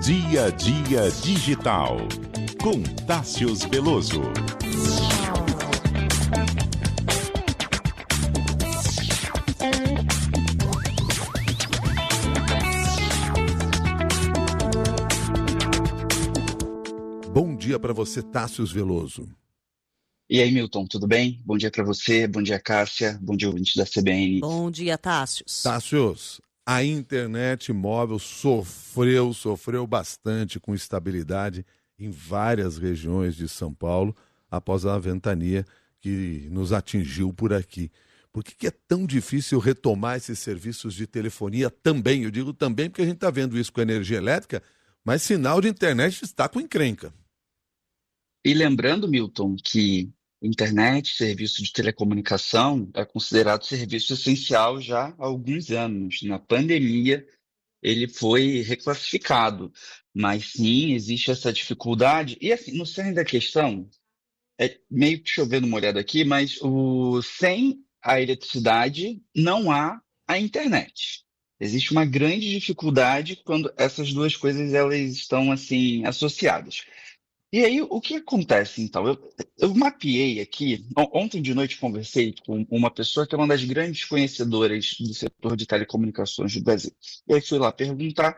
Dia a Dia Digital, com Tássius Veloso. Bom dia para você, Tássius Veloso. E aí, Milton, tudo bem? Bom dia para você, bom dia, Cássia, bom dia, ouvinte da CBN. Bom dia, Tássius. Tássius, a internet móvel sofreu bastante com instabilidade em várias regiões de São Paulo após a ventania que nos atingiu por aqui. Por que é tão difícil retomar esses serviços de telefonia também? Eu digo também porque a gente está vendo isso com a energia elétrica, mas sinal de internet está com encrenca. E lembrando, Milton, que internet, serviço de telecomunicação, é considerado serviço essencial já há alguns anos. Na pandemia, ele foi reclassificado, mas sim, existe essa dificuldade. E assim, no cerne da questão, é meio que chovendo molhado aqui, mas sem a eletricidade não há a internet. Existe uma grande dificuldade quando essas duas coisas elas estão assim associadas. E aí, o que acontece, então? Eu mapeei aqui, ontem de noite conversei com uma pessoa que é uma das grandes conhecedoras do setor de telecomunicações do Brasil. E aí fui lá perguntar,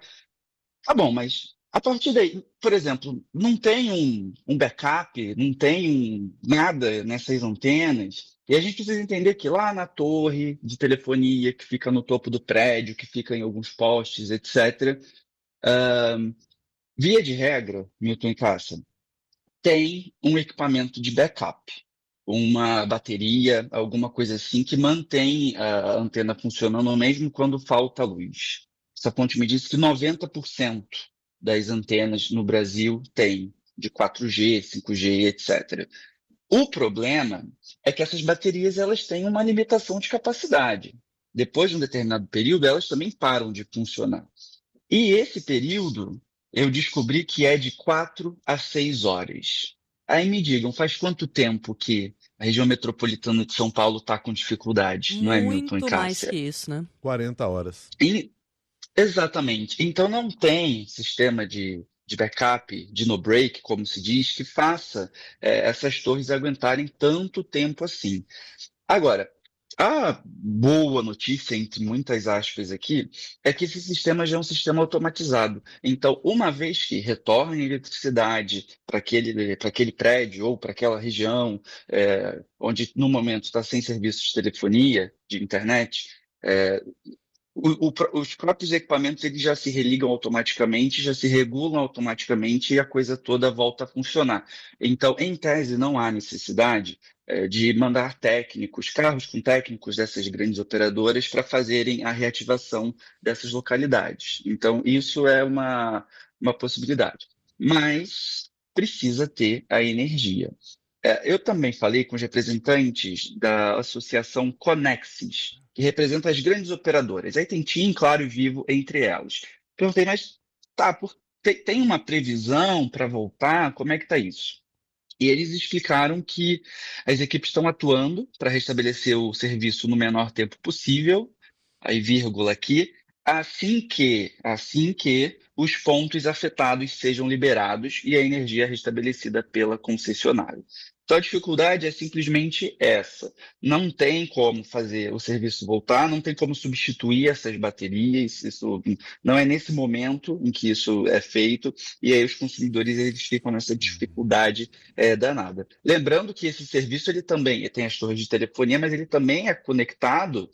tá bom, mas a partir daí, por exemplo, não tem um backup, não tem nada nessas antenas, e a gente precisa entender que lá na torre de telefonia, que fica no topo do prédio, que fica em alguns postes, etc., via de regra, Milton e Cássia, tem um equipamento de backup, uma bateria, alguma coisa assim, que mantém a antena funcionando mesmo quando falta luz. Essa fonte me disse que 90% das antenas no Brasil tem, de 4G, 5G, etc. O problema é que essas baterias elas têm uma limitação de capacidade. Depois de um determinado período, elas também param de funcionar. E esse período eu descobri que é de 4 a 6 horas. Aí me digam, faz quanto tempo que a região metropolitana de São Paulo está com dificuldade, não é, Milton e Muito mais Cássia? que isso, né? 40 horas. Exatamente. Então não tem sistema de backup, de no-break, como se diz, que faça essas torres aguentarem tanto tempo assim. Agora, a boa notícia, entre muitas aspas aqui, é que esse sistema já é um sistema automatizado. Então, uma vez que retorna a eletricidade para aquele prédio ou para aquela região onde no momento está sem serviço de telefonia, de internet, é, os próprios equipamentos eles já se religam automaticamente, já se regulam automaticamente e a coisa toda volta a funcionar. Então, em tese, não há necessidade de mandar técnicos, carros com técnicos dessas grandes operadoras para fazerem a reativação dessas localidades. Então, isso é uma possibilidade. Mas precisa ter a energia. Eu também falei com os representantes da associação Conexis, que representa as grandes operadoras. Aí tem TIM, Claro e Vivo entre elas. Perguntei, mas tá, tem uma previsão para voltar? Como é que está isso? E eles explicaram que as equipes estão atuando para restabelecer o serviço no menor tempo possível, aí vírgula aqui, assim que os pontos afetados sejam liberados e a energia restabelecida pela concessionária. Então a dificuldade é simplesmente essa. Não tem como fazer o serviço voltar, não tem como substituir essas baterias, isso não é nesse momento em que isso é feito, e aí os consumidores eles ficam nessa dificuldade danada. Lembrando que esse serviço ele também tem as torres de telefonia, mas ele também é conectado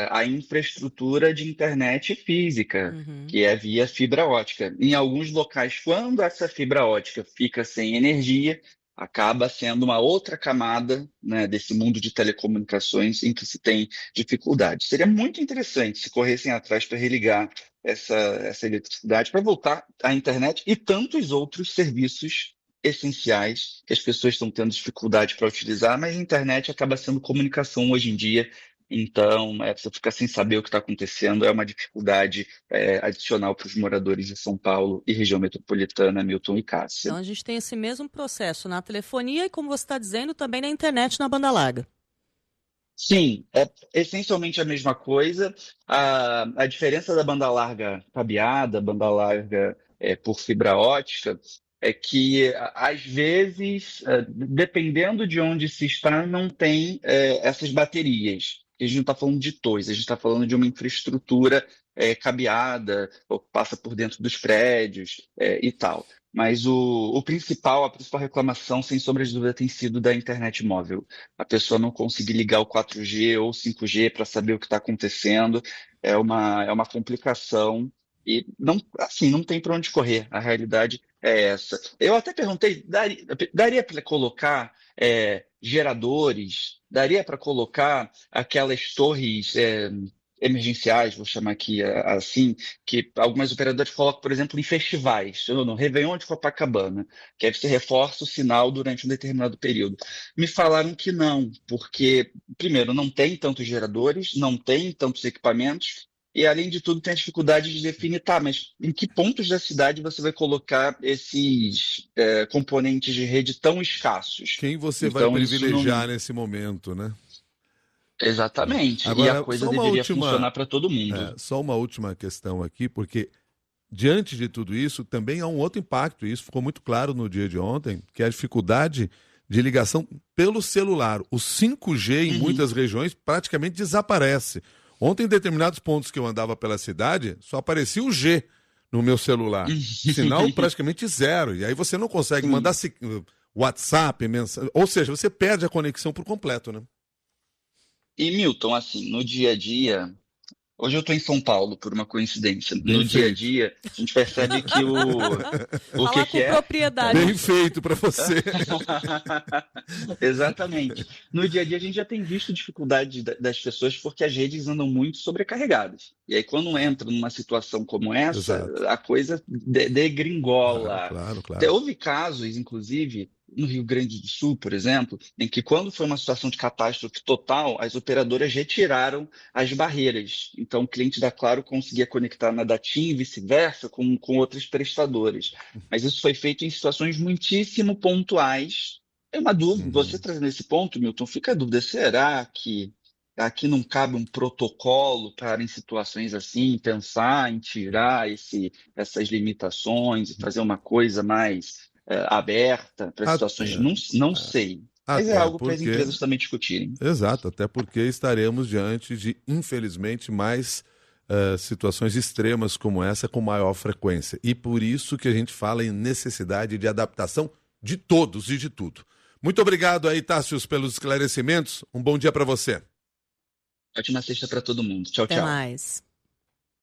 a infraestrutura de internet física, que é via fibra ótica. Em alguns locais, quando essa fibra ótica fica sem energia, acaba sendo uma outra camada, né, desse mundo de telecomunicações em que se tem dificuldade. Seria muito interessante se corressem atrás para religar essa eletricidade, para voltar à internet e tantos outros serviços essenciais que as pessoas estão tendo dificuldade para utilizar, mas a internet acaba sendo comunicação hoje em dia. Então, você ficar sem saber o que está acontecendo é uma dificuldade adicional para os moradores de São Paulo e região metropolitana, Milton e Cássia. Então a gente tem esse mesmo processo na telefonia e, como você está dizendo, também na internet na banda larga. Sim, é essencialmente a mesma coisa. A diferença da banda larga cabeada, banda larga por fibra ótica, é que às vezes, dependendo de onde se está, não tem essas baterias. A gente não está falando de torres, a gente está falando de uma infraestrutura cabeada, ou que passa por dentro dos prédios e tal. Mas a principal reclamação, sem sombra de dúvida, tem sido da internet móvel. A pessoa não conseguir ligar o 4G ou 5G para saber o que está acontecendo é uma complicação e não, assim, não tem para onde correr. A realidade é essa. Eu até perguntei, daria para colocar geradores, daria para colocar aquelas torres emergenciais, vou chamar aqui assim, que algumas operadoras colocam, por exemplo, em festivais, no Réveillon de Copacabana, que aí você reforça o sinal durante um determinado período. Me falaram que não, porque, primeiro, não tem tantos geradores, não tem tantos equipamentos, e, além de tudo, tem a dificuldade de definir, tá, mas em que pontos da cidade você vai colocar esses componentes de rede tão escassos? Quem você vai Então, isso não. privilegiar nesse momento, né? Exatamente. E a Agora, coisa deveria funcionar para todo mundo. só uma última questão aqui, porque diante de tudo isso, também há um outro impacto, e isso ficou muito claro no dia de ontem, que é a dificuldade de ligação pelo celular. O 5G em muitas regiões praticamente desaparece. Ontem, em determinados pontos que eu andava pela cidade, só aparecia o G no meu celular. Sinal praticamente zero. E aí você não consegue mandar WhatsApp, mensagem. Ou seja, você perde a conexão por completo, né? E, Milton, assim, no dia a dia, hoje eu estou em São Paulo, por uma coincidência. Bem No dia a feito. dia, a gente percebe que o Falar que com é? propriedade. Bem feito para você. Exatamente. No dia a dia, a gente já tem visto dificuldade das pessoas porque as redes andam muito sobrecarregadas. E aí, quando entra numa situação como essa, Exato. a coisa degringola. Claro, claro. Houve casos, inclusive, no Rio Grande do Sul, por exemplo, em que, quando foi uma situação de catástrofe total, as operadoras retiraram as barreiras. Então, o cliente da Claro conseguia conectar na da TIM e vice-versa com outras prestadoras. Mas isso foi feito em situações muitíssimo pontuais. É uma dúvida, você trazendo esse ponto, Milton, fica a dúvida, será que aqui não cabe um protocolo para, em situações assim, pensar em tirar essas limitações e fazer uma coisa mais aberta para situações? Até, Não sei, mas é até algo para as porque... empresas também discutirem. Exato, até porque estaremos diante de, infelizmente, mais situações extremas como essa com maior frequência. E por isso que a gente fala em necessidade de adaptação de todos e de tudo. Muito obrigado aí, Tássios, pelos esclarecimentos. Um bom dia para você. Ótima sexta para todo mundo. Tchau, Até tchau. mais.